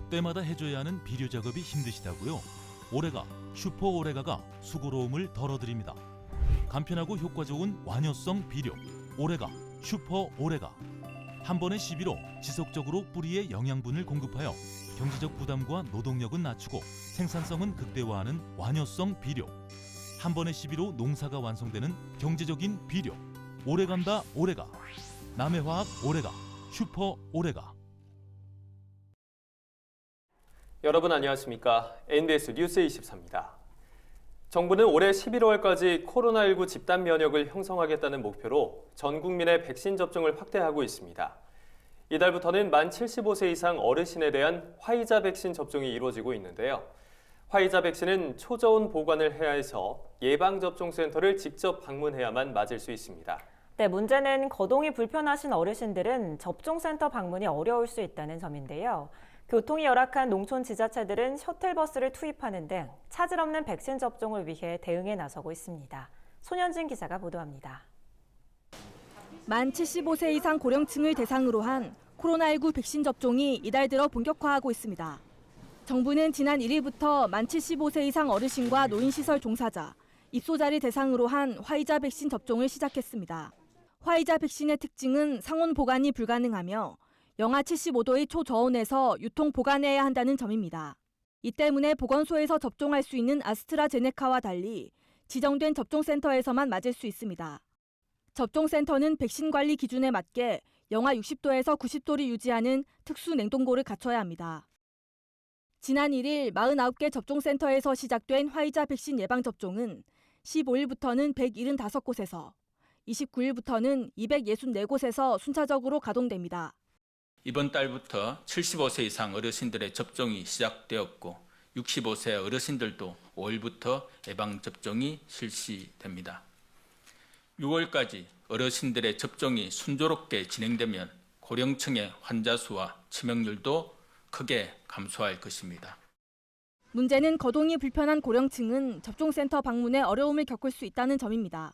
때마다 해줘야 하는 비료 작업이 힘드시다고요? 오레가, 슈퍼 오레가가 수고로움을 덜어드립니다. 간편하고 효과 좋은 완효성 비료, 오레가, 슈퍼 오레가. 한 번의 시비로 지속적으로 뿌리에 영양분을 공급하여 경제적 부담과 노동력은 낮추고 생산성은 극대화하는 완효성 비료. 한 번의 시비로 농사가 완성되는 경제적인 비료. 오래간다 오레가. 남해화학 오레가, 슈퍼 오레가. 여러분 안녕하십니까? NBS 뉴스 24입니다. 정부는 올해 11월까지 코로나19 집단 면역을 형성하겠다는 목표로 전 국민의 백신 접종을 확대하고 있습니다. 이달부터는 만 75세 이상 어르신에 대한 화이자 백신 접종이 이루어지고 있는데요. 화이자 백신은 초저온 보관을 해야 해서 예방접종센터를 직접 방문해야만 맞을 수 있습니다. 네, 문제는 거동이 불편하신 어르신들은 접종센터 방문이 어려울 수 있다는 점인데요. 교통이 열악한 농촌 지자체들은 셔틀버스를 투입하는 등 차질 없는 백신 접종을 위해 대응에 나서고 있습니다. 손현진 기자가 보도합니다. 만 75세 이상 고령층을 대상으로 한 코로나19 백신 접종이 이달 들어 본격화하고 있습니다. 정부는 지난 1일부터 만 75세 이상 어르신과 노인시설 종사자, 입소자를 대상으로 한 화이자 백신 접종을 시작했습니다. 화이자 백신의 특징은 상온 보관이 불가능하며 영하 75도의 초저온에서 유통 보관해야 한다는 점입니다. 이 때문에 보건소에서 접종할 수 있는 아스트라제네카와 달리 지정된 접종센터에서만 맞을 수 있습니다. 접종센터는 백신 관리 기준에 맞게 영하 60도에서 90도를 유지하는 특수 냉동고를 갖춰야 합니다. 지난 1일 49개 접종센터에서 시작된 화이자 백신 예방접종은 15일부터는 175곳에서, 29일부터는 264곳에서 순차적으로 가동됩니다. 이번 달부터 75세 이상 어르신들의 접종이 시작되었고 65세 어르신들도 5일부터 예방접종이 실시됩니다. 6월까지 어르신들의 접종이 순조롭게 진행되면 고령층의 환자 수와 치명률도 크게 감소할 것입니다. 문제는 거동이 불편한 고령층은 접종센터 방문에 어려움을 겪을 수 있다는 점입니다.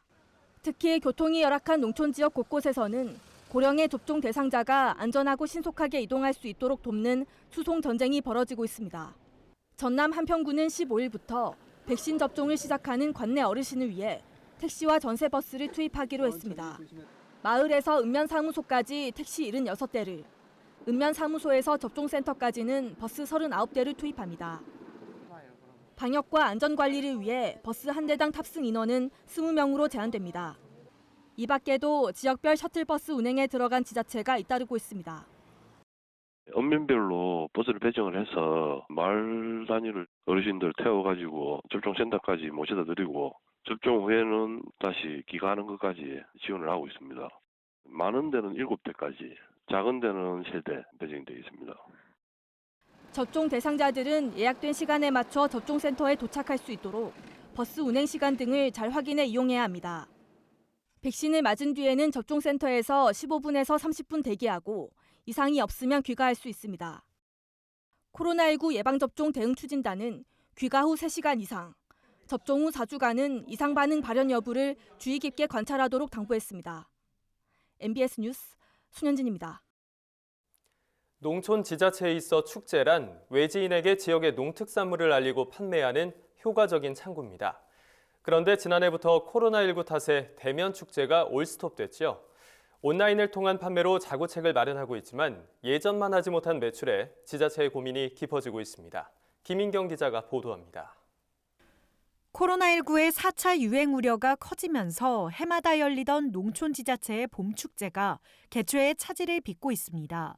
특히 교통이 열악한 농촌 지역 곳곳에서는 고령의 접종 대상자가 안전하고 신속하게 이동할 수 있도록 돕는 수송 전쟁이 벌어지고 있습니다. 전남 한평구는 15일부터 백신 접종을 시작하는 관내 어르신을 위해 택시와 전세버스를 투입하기로 했습니다. 마을에서 읍면사무소까지 택시 76대를, 읍면사무소에서 접종센터까지는 버스 39대를 투입합니다. 방역과 안전관리를 위해 버스 한 대당 탑승 인원은 20명으로 제한됩니다. 이 밖에도 지역별 셔틀버스 운행에 들어간 지자체가 잇따르고 있습니다. 읍면별로 버스를 배정을 해서 마을 단위를 어르신들 태워가지고 접종센터까지 모셔다 드리고 접종 후에는 다시 귀가하는 것까지 지원을 하고 있습니다. 많은 데는 7대까지, 작은 데는 3대 배정되어 있습니다. 접종 대상자들은 예약된 시간에 맞춰 접종센터에 도착할 수 있도록 버스 운행 시간 등을 잘 확인해 이용해야 합니다. 백신을 맞은 뒤에는 접종센터에서 15분에서 30분 대기하고 이상이 없으면 귀가할 수 있습니다. 코로나19 예방접종 대응 추진단은 귀가 후 3시간 이상, 접종 후 4주간은 이상 반응 발현 여부를 주의 깊게 관찰하도록 당부했습니다. MBS 뉴스 손현진입니다. 농촌 지자체에 있어 축제란 외지인에게 지역의 농특산물을 알리고 판매하는 효과적인 창구입니다. 그런데 지난해부터 코로나19 탓에 대면 축제가 올스톱됐죠. 온라인을 통한 판매로 자구책을 마련하고 있지만 예전만 하지 못한 매출에 지자체의 고민이 깊어지고 있습니다. 김인경 기자가 보도합니다. 코로나19의 4차 유행 우려가 커지면서 해마다 열리던 농촌 지자체의 봄축제가 개최의 차질을 빚고 있습니다.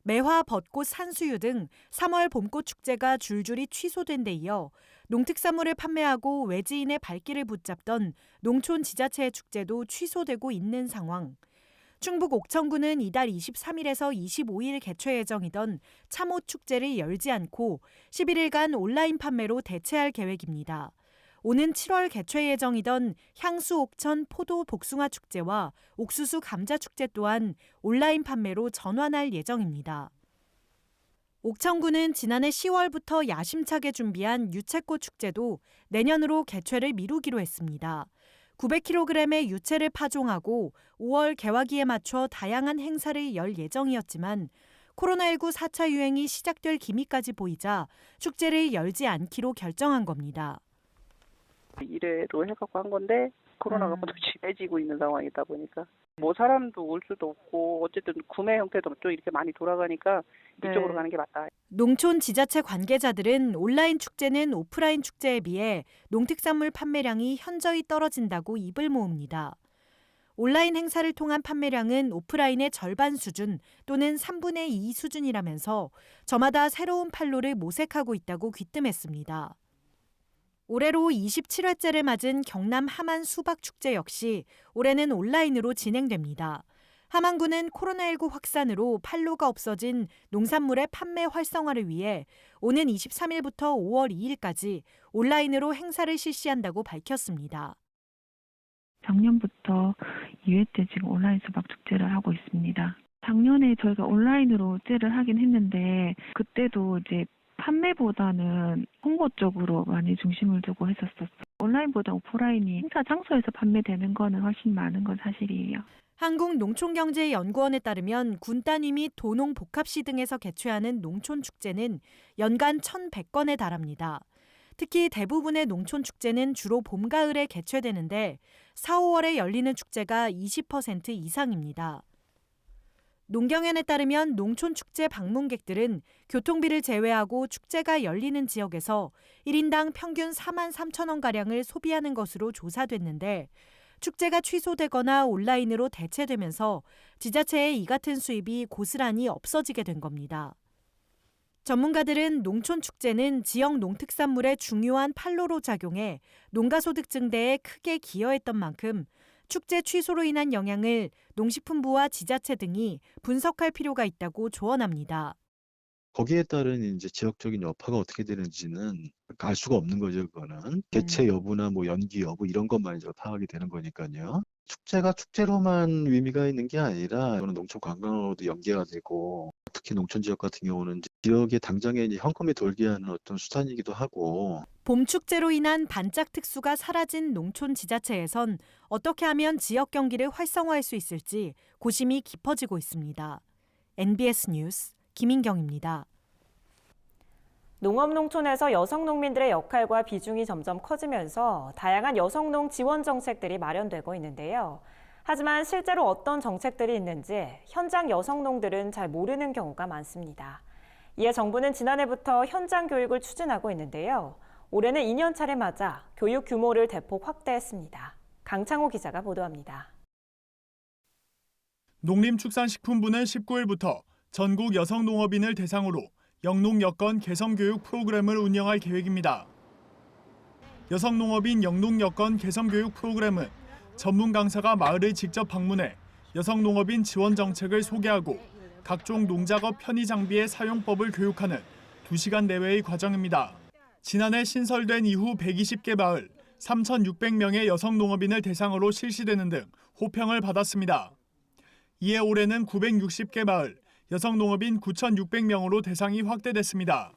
매화, 벚꽃, 산수유 등 3월 봄꽃 축제가 줄줄이 취소된 데 이어 농특산물을 판매하고 외지인의 발길을 붙잡던 농촌 지자체의 축제도 취소되고 있는 상황. 충북 옥천군은 이달 23일에서 25일 개최 예정이던 참호 축제를 열지 않고 11일간 온라인 판매로 대체할 계획입니다. 오는 7월 개최 예정이던 향수 옥천 포도 복숭아 축제와 옥수수 감자 축제 또한 온라인 판매로 전환할 예정입니다. 옥천군은 지난해 10월부터 야심차게 준비한 유채꽃 축제도 내년으로 개최를 미루기로 했습니다. 900kg의 유채를 파종하고 5월 개화기에 맞춰 다양한 행사를 열 예정이었지만 코로나19 4차 유행이 시작될 기미까지 보이자 축제를 열지 않기로 결정한 겁니다. 이래로 해갖고 한 건데 코로나가 또 심해지고 있는 상황이다 보니까 뭐 사람도 올 수도 없고 어쨌든 구매 형태도 좀 이렇게 많이 돌아가니까 이쪽으로 가는 게 맞다. 농촌 지자체 관계자들은 온라인 축제는 오프라인 축제에 비해 농특산물 판매량이 현저히 떨어진다고 입을 모읍니다. 온라인 행사를 통한 판매량은 오프라인의 절반 수준 또는 3분의 2 수준이라면서 저마다 새로운 판로를 모색하고 있다고 귀뜸했습니다. 올해로 27회째를 맞은 경남 함안 수박축제 역시 올해는 온라인으로 진행됩니다. 함안군은 코로나19 확산으로 판로가 없어진 농산물의 판매 활성화를 위해 오는 23일부터 5월 2일까지 온라인으로 행사를 실시한다고 밝혔습니다. 작년부터 2회째 지금 온라인 수박 축제를 하고 있습니다. 작년에 저희가 온라인으로 축제를 하긴 했는데 그때도 이제 판매보다는 홍보 쪽으로 많이 중심을 두고 했었어요. 온라인보다 오프라인이 행사 장소에서 판매되는 거는 훨씬 많은 건 사실이에요. 한국농촌경제연구원에 따르면 군 단위 및 도농 복합시 등에서 개최하는 농촌축제는 연간 1,100건에 달합니다. 특히 대부분의 농촌축제는 주로 봄, 가을에 개최되는데 4, 5월에 열리는 축제가 20% 이상입니다. 농경연에 따르면 농촌축제 방문객들은 교통비를 제외하고 축제가 열리는 지역에서 1인당 평균 4만 3천 원가량을 소비하는 것으로 조사됐는데 축제가 취소되거나 온라인으로 대체되면서 지자체의 이 같은 수입이 고스란히 없어지게 된 겁니다. 전문가들은 농촌축제는 지역 농특산물의 중요한 판로로 작용해 농가소득 증대에 크게 기여했던 만큼 축제 취소로 인한 영향을 농식품부와 지자체 등이 분석할 필요가 있다고 조언합니다. 거기에 따른 이제 지역적인 여파가 어떻게 되는지는 알 수가 없는 거죠. 그거는 개최 여부나 뭐 연기 여부 이런 것만 이제 파악이 되는 거니까요. 축제가 축제로만 의미가 있는 게 아니라 이거는 농촌 관광으로도 연계가 되고 특히 농촌 지역 같은 경우는 이제 지역의 당장에 이제 현금이 돌게 하는 어떤 수단이기도 하고. 봄 축제로 인한 반짝 특수가 사라진 농촌 지자체에선 어떻게 하면 지역 경기를 활성화할 수 있을지 고심이 깊어지고 있습니다. NBS 뉴스 김인경입니다. 농업농촌에서 여성 농민들의 역할과 비중이 점점 커지면서 다양한 여성농 지원 정책들이 마련되고 있는데요. 하지만 실제로 어떤 정책들이 있는지 현장 여성농들은 잘 모르는 경우가 많습니다. 이에 정부는 지난해부터 현장 교육을 추진하고 있는데요. 올해는 2년차를 맞아 교육 규모를 대폭 확대했습니다. 강창호 기자가 보도합니다. 농림축산식품부는 19일부터 전국 여성 농업인을 대상으로 영농 여건 개선 교육 프로그램을 운영할 계획입니다. 여성 농업인 영농 여건 개선 교육 프로그램은 전문 강사가 마을을 직접 방문해 여성 농업인 지원 정책을 소개하고 각종 농작업 편의 장비의 사용법을 교육하는 2시간 내외의 과정입니다. 지난해 신설된 이후 120개 마을 3,600명의 여성 농업인을 대상으로 실시되는 등 호평을 받았습니다. 이에 올해는 960개 마을 여성 농업인 9,600명으로 대상이 확대됐습니다.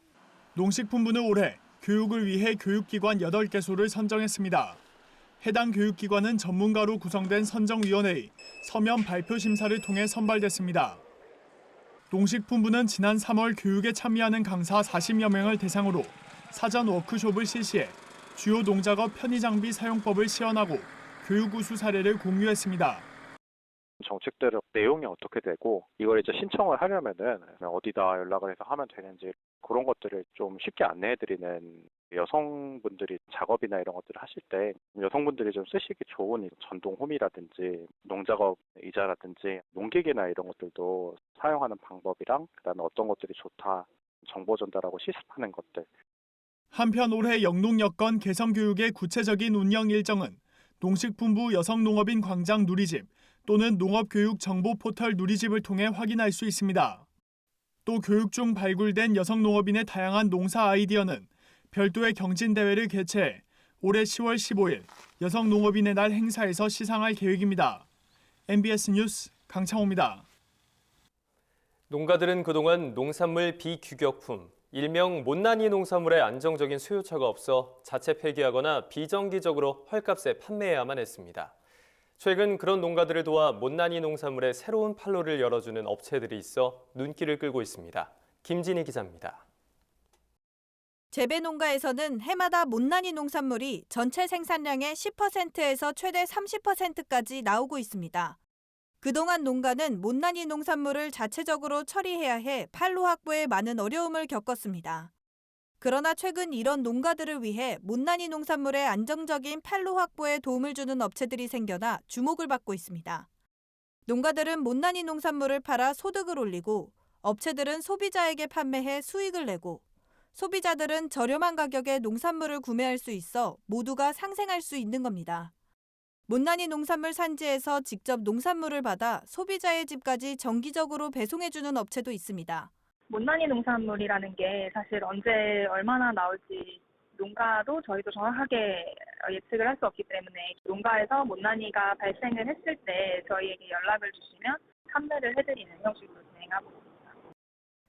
농식품부는 올해 교육을 위해 교육기관 8개소를 선정했습니다. 해당 교육기관은 전문가로 구성된 선정위원회의 서면 발표 심사를 통해 선발됐습니다. 농식품부는 지난 3월 교육에 참여하는 강사 40여 명을 대상으로 사전 워크숍을 실시해 주요 농작업 편의장비 사용법을 시연하고 교육 우수 사례를 공유했습니다. 정책들의 내용이 어떻게 되고 이걸 이제 신청을 하려면은 어디다 연락을 해서 하면 되는지 그런 것들을 좀 쉽게 안내해드리는 여성분들이 작업이나 이런 것들을 하실 때 여성분들이 좀 쓰시기 좋은 전동 홈이라든지 농작업 의자라든지 농기계나 이런 것들도 사용하는 방법이랑 그다음에 어떤 것들이 좋다 정보 전달하고 시습하는 것들. 한편 올해 영농 여건 개선 교육의 구체적인 운영 일정은 농식품부 여성농업인 광장 누리집 또는 농업교육 정보 포털 누리집을 통해 확인할 수 있습니다. 또 교육 중 발굴된 여성 농업인의 다양한 농사 아이디어는 별도의 경진대회를 개최해 올해 10월 15일 여성 농업인의 날 행사에서 시상할 계획입니다. MBS 뉴스 강창호입니다. 농가들은 그동안 농산물 비규격품, 일명 못난이 농산물의 안정적인 수요처가 없어 자체 폐기하거나 비정기적으로 헐값에 판매해야만 했습니다. 최근 그런 농가들을 도와 못난이 농산물의 새로운 판로를 열어주는 업체들이 있어 눈길을 끌고 있습니다. 김진희 기자입니다. 재배 농가에서는 해마다 못난이 농산물이 전체 생산량의 10%에서 최대 30%까지 나오고 있습니다. 그동안 농가는 못난이 농산물을 자체적으로 처리해야 해 판로 확보에 많은 어려움을 겪었습니다. 그러나 최근 이런 농가들을 위해 못난이 농산물의 안정적인 판로 확보에 도움을 주는 업체들이 생겨나 주목을 받고 있습니다. 농가들은 못난이 농산물을 팔아 소득을 올리고 업체들은 소비자에게 판매해 수익을 내고 소비자들은 저렴한 가격에 농산물을 구매할 수 있어 모두가 상생할 수 있는 겁니다. 못난이 농산물 산지에서 직접 농산물을 받아 소비자의 집까지 정기적으로 배송해주는 업체도 있습니다. 못난이 농산물이라는 게 사실 언제 얼마나 나올지 농가도 저희도 정확하게 예측을 할 수 없기 때문에 농가에서 못난이가 발생을 했을 때 저희에게 연락을 주시면 판매를 해드리는 형식으로 진행하고 있습니다.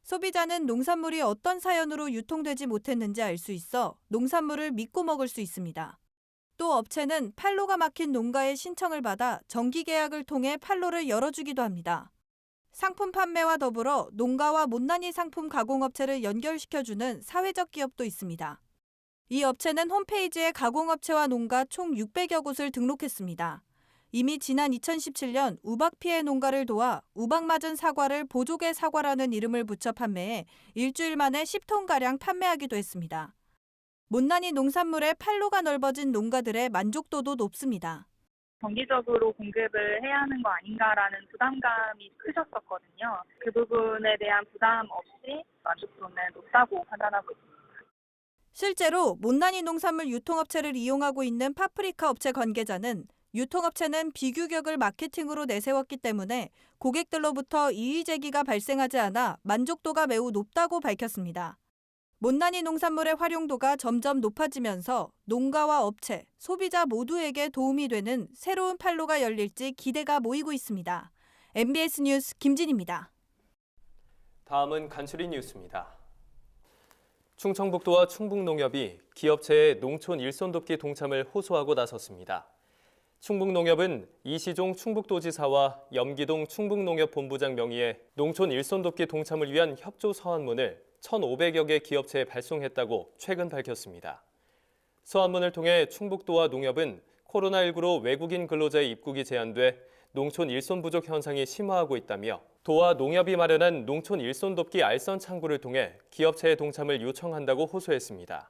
소비자는 농산물이 어떤 사연으로 유통되지 못했는지 알 수 있어 농산물을 믿고 먹을 수 있습니다. 또 업체는 판로가 막힌 농가의 신청을 받아 정기 계약을 통해 판로를 열어주기도 합니다. 상품 판매와 더불어 농가와 못난이 상품 가공업체를 연결시켜주는 사회적 기업도 있습니다. 이 업체는 홈페이지에 가공업체와 농가 총 600여 곳을 등록했습니다. 이미 지난 2017년 우박 피해 농가를 도와 우박 맞은 사과를 보조개 사과라는 이름을 붙여 판매해 일주일 만에 10톤가량 판매하기도 했습니다. 못난이 농산물의 판로가 넓어진 농가들의 만족도도 높습니다. 정기적으로 공급을 해야 하는 거 아닌가라는 부담감이 크셨었거든요. 그 부분에 대한 부담 없이 만족도는 높다고 판단하고 있습니다. 실제로 못난이 농산물 유통업체를 이용하고 있는 파프리카 업체 관계자는 유통업체는 비규격을 마케팅으로 내세웠기 때문에 고객들로부터 이의 제기가 발생하지 않아 만족도가 매우 높다고 밝혔습니다. 못난이 농산물의 활용도가 점점 높아지면서 농가와 업체, 소비자 모두에게 도움이 되는 새로운 판로가 열릴지 기대가 모이고 있습니다. MBS 뉴스 김진입니다. 다음은 간추린 뉴스입니다. 충청북도와 충북농협이 기업체의 농촌 일손 돕기 동참을 호소하고 나섰습니다. 충북농협은 이시종 충북도지사와 염기동 충북농협본부장 명의의 농촌 일손 돕기 동참을 위한 협조 서한문을 1,500여 개 기업체에 발송했다고 최근 밝혔습니다. 서한문을 통해 충북도와 농협은 코로나19로 외국인 근로자의 입국이 제한돼 농촌 일손 부족 현상이 심화하고 있다며 도와 농협이 마련한 농촌 일손 돕기 알선 창구를 통해 기업체의 동참을 요청한다고 호소했습니다.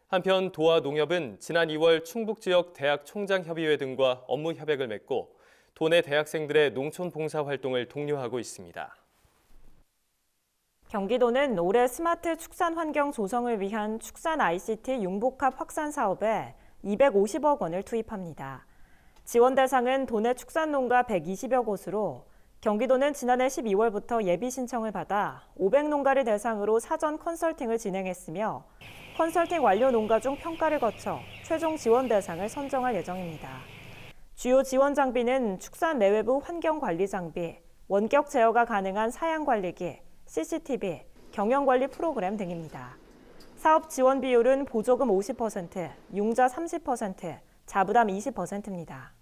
한편 도와 농협은 지난 2월 충북 지역 대학 총장협의회 등과 업무 협약을 맺고 도내 대학생들의 농촌 봉사 활동을 독려하고 있습니다. 경기도는 올해 스마트 축산 환경 조성을 위한 축산 ICT 융복합 확산 사업에 250억 원을 투입합니다. 지원 대상은 도내 축산농가 120여 곳으로 경기도는 지난해 12월부터 예비 신청을 받아 500농가를 대상으로 사전 컨설팅을 진행했으며 컨설팅 완료 농가 중 평가를 거쳐 최종 지원 대상을 선정할 예정입니다. 주요 지원 장비는 축산 내외부 환경관리 장비, 원격 제어가 가능한 사양관리기, CCTV, 경영관리 프로그램 등입니다. 사업 지원 비율은 보조금 50%, 융자 30%, 자부담 20%입니다.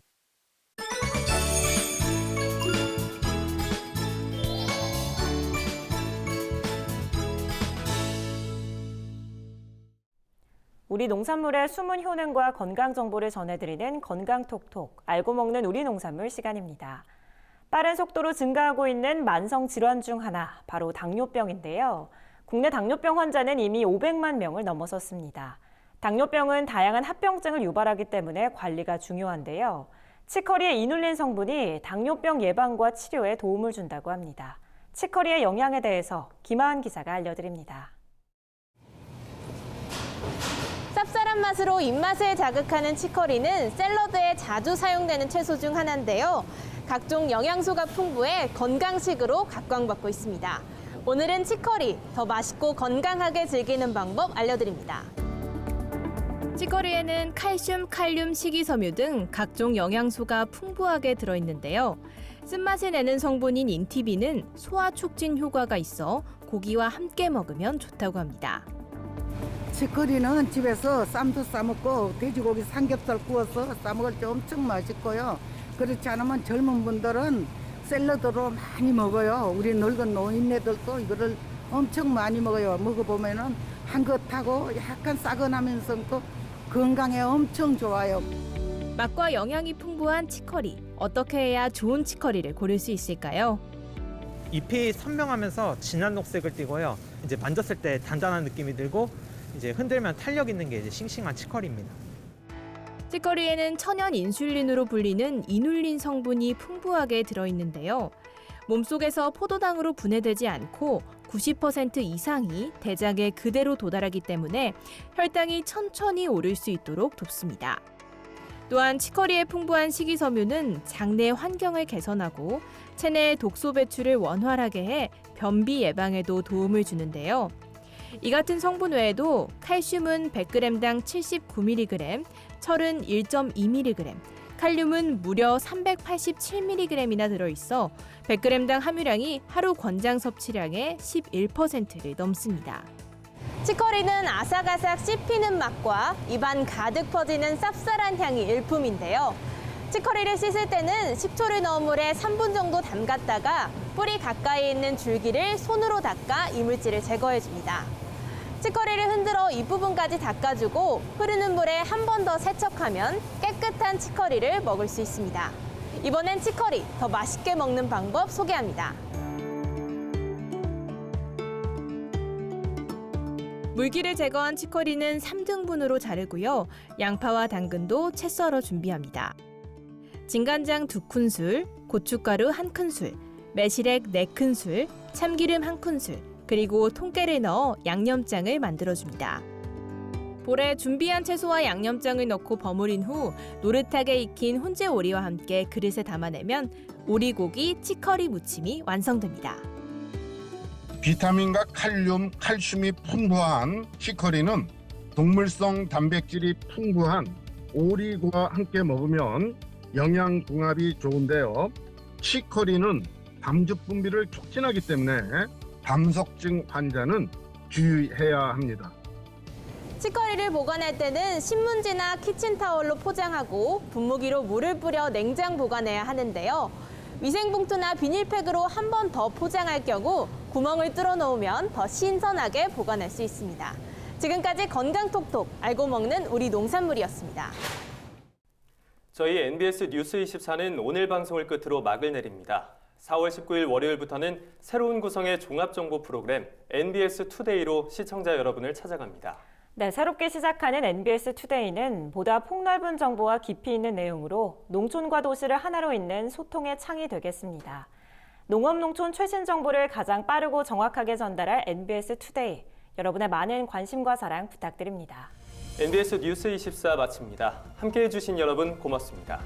우리 농산물의 숨은 효능과 건강 정보를 전해드리는 건강톡톡, 알고 먹는 우리 농산물 시간입니다. 빠른 속도로 증가하고 있는 만성 질환 중 하나, 바로 당뇨병인데요. 국내 당뇨병 환자는 이미 500만 명을 넘어섰습니다. 당뇨병은 다양한 합병증을 유발하기 때문에 관리가 중요한데요. 치커리의 이눌린 성분이 당뇨병 예방과 치료에 도움을 준다고 합니다. 치커리의 영양에 대해서 김하은 기자가 알려드립니다. 쌉쌀한 맛으로 입맛을 자극하는 치커리는 샐러드에 자주 사용되는 채소 중 하나인데요. 각종 영양소가 풍부해 건강식으로 각광받고 있습니다. 오늘은 치커리, 더 맛있고 건강하게 즐기는 방법 알려드립니다. 치커리에는 칼슘, 칼륨, 식이섬유 등 각종 영양소가 풍부하게 들어있는데요. 쓴맛을 내는 성분인 인티비는 소화 촉진 효과가 있어 고기와 함께 먹으면 좋다고 합니다. 치커리는 집에서 쌈도 싸먹고 돼지고기 삼겹살 구워서 싸먹을 때 엄청 맛있고요. 그렇지 않으면 젊은 분들은 샐러드로 많이 먹어요. 우리 늙은 노인네들도 이거를 엄청 많이 먹어요. 먹어보면은 향긋하고 약간 싸근하면서 또 건강에 엄청 좋아요. 맛과 영양이 풍부한 치커리. 어떻게 해야 좋은 치커리를 고를 수 있을까요? 잎이 선명하면서 진한 녹색을 띠고요. 이제 만졌을 때 단단한 느낌이 들고 이제 흔들면 탄력 있는 게 이제 싱싱한 치커리입니다. 치커리에는 천연 인슐린으로 불리는 이눌린 성분이 풍부하게 들어있는데요. 몸속에서 포도당으로 분해되지 않고 90% 이상이 대장에 그대로 도달하기 때문에 혈당이 천천히 오를 수 있도록 돕습니다. 또한 치커리의 풍부한 식이섬유는 장내 환경을 개선하고 체내의 독소 배출을 원활하게 해 변비 예방에도 도움을 주는데요. 이 같은 성분 외에도 칼슘은 100g당 79mg, 철은 1.2mg, 칼륨은 무려 387mg이나 들어있어 100g당 함유량이 하루 권장 섭취량의 11%를 넘습니다. 치커리는 아삭아삭 씹히는 맛과 입안 가득 퍼지는 쌉쌀한 향이 일품인데요. 치커리를 씻을 때는 식초를 넣은 물에 3분 정도 담갔다가 뿌리 가까이 있는 줄기를 손으로 닦아 이물질을 제거해줍니다. 치커리를 흔들어 잎부분까지 닦아주고 흐르는 물에 한 번 더 세척하면 깨끗한 치커리를 먹을 수 있습니다. 이번엔 치커리 더 맛있게 먹는 방법 소개합니다. 물기를 제거한 치커리는 3등분으로 자르고요. 양파와 당근도 채 썰어 준비합니다. 진간장 2큰술, 고춧가루 1큰술, 매실액 4큰술, 참기름 1큰술, 그리고 통깨를 넣어 양념장을 만들어줍니다. 볼에 준비한 채소와 양념장을 넣고 버무린 후 노릇하게 익힌 훈제 오리와 함께 그릇에 담아내면 오리고기 치커리 무침이 완성됩니다. 비타민과 칼륨, 칼슘이 풍부한 치커리는 동물성 단백질이 풍부한 오리고기와 함께 먹으면 영양 궁합이 좋은데요. 치커리는 담즙 분비를 촉진하기 때문에 담석증 환자는 주의해야 합니다. 치커리를 보관할 때는 신문지나 키친타올로 포장하고 분무기로 물을 뿌려 냉장 보관해야 하는데요. 위생봉투나 비닐팩으로 한 번 더 포장할 경우 구멍을 뚫어 놓으면 더 신선하게 보관할 수 있습니다. 지금까지 건강톡톡 알고 먹는 우리 농산물이었습니다. 저희 NBS 뉴스24는 오늘 방송을 끝으로 막을 내립니다. 4월 19일 월요일부터는 새로운 구성의 종합정보 프로그램 NBS 투데이로 시청자 여러분을 찾아갑니다. 네, 새롭게 시작하는 NBS 투데이는 보다 폭넓은 정보와 깊이 있는 내용으로 농촌과 도시를 하나로 잇는 소통의 창이 되겠습니다. 농업 농촌 최신 정보를 가장 빠르고 정확하게 전달할 NBS 투데이. 여러분의 많은 관심과 사랑 부탁드립니다. NBS 뉴스24 마칩니다. 함께해 주신 여러분 고맙습니다.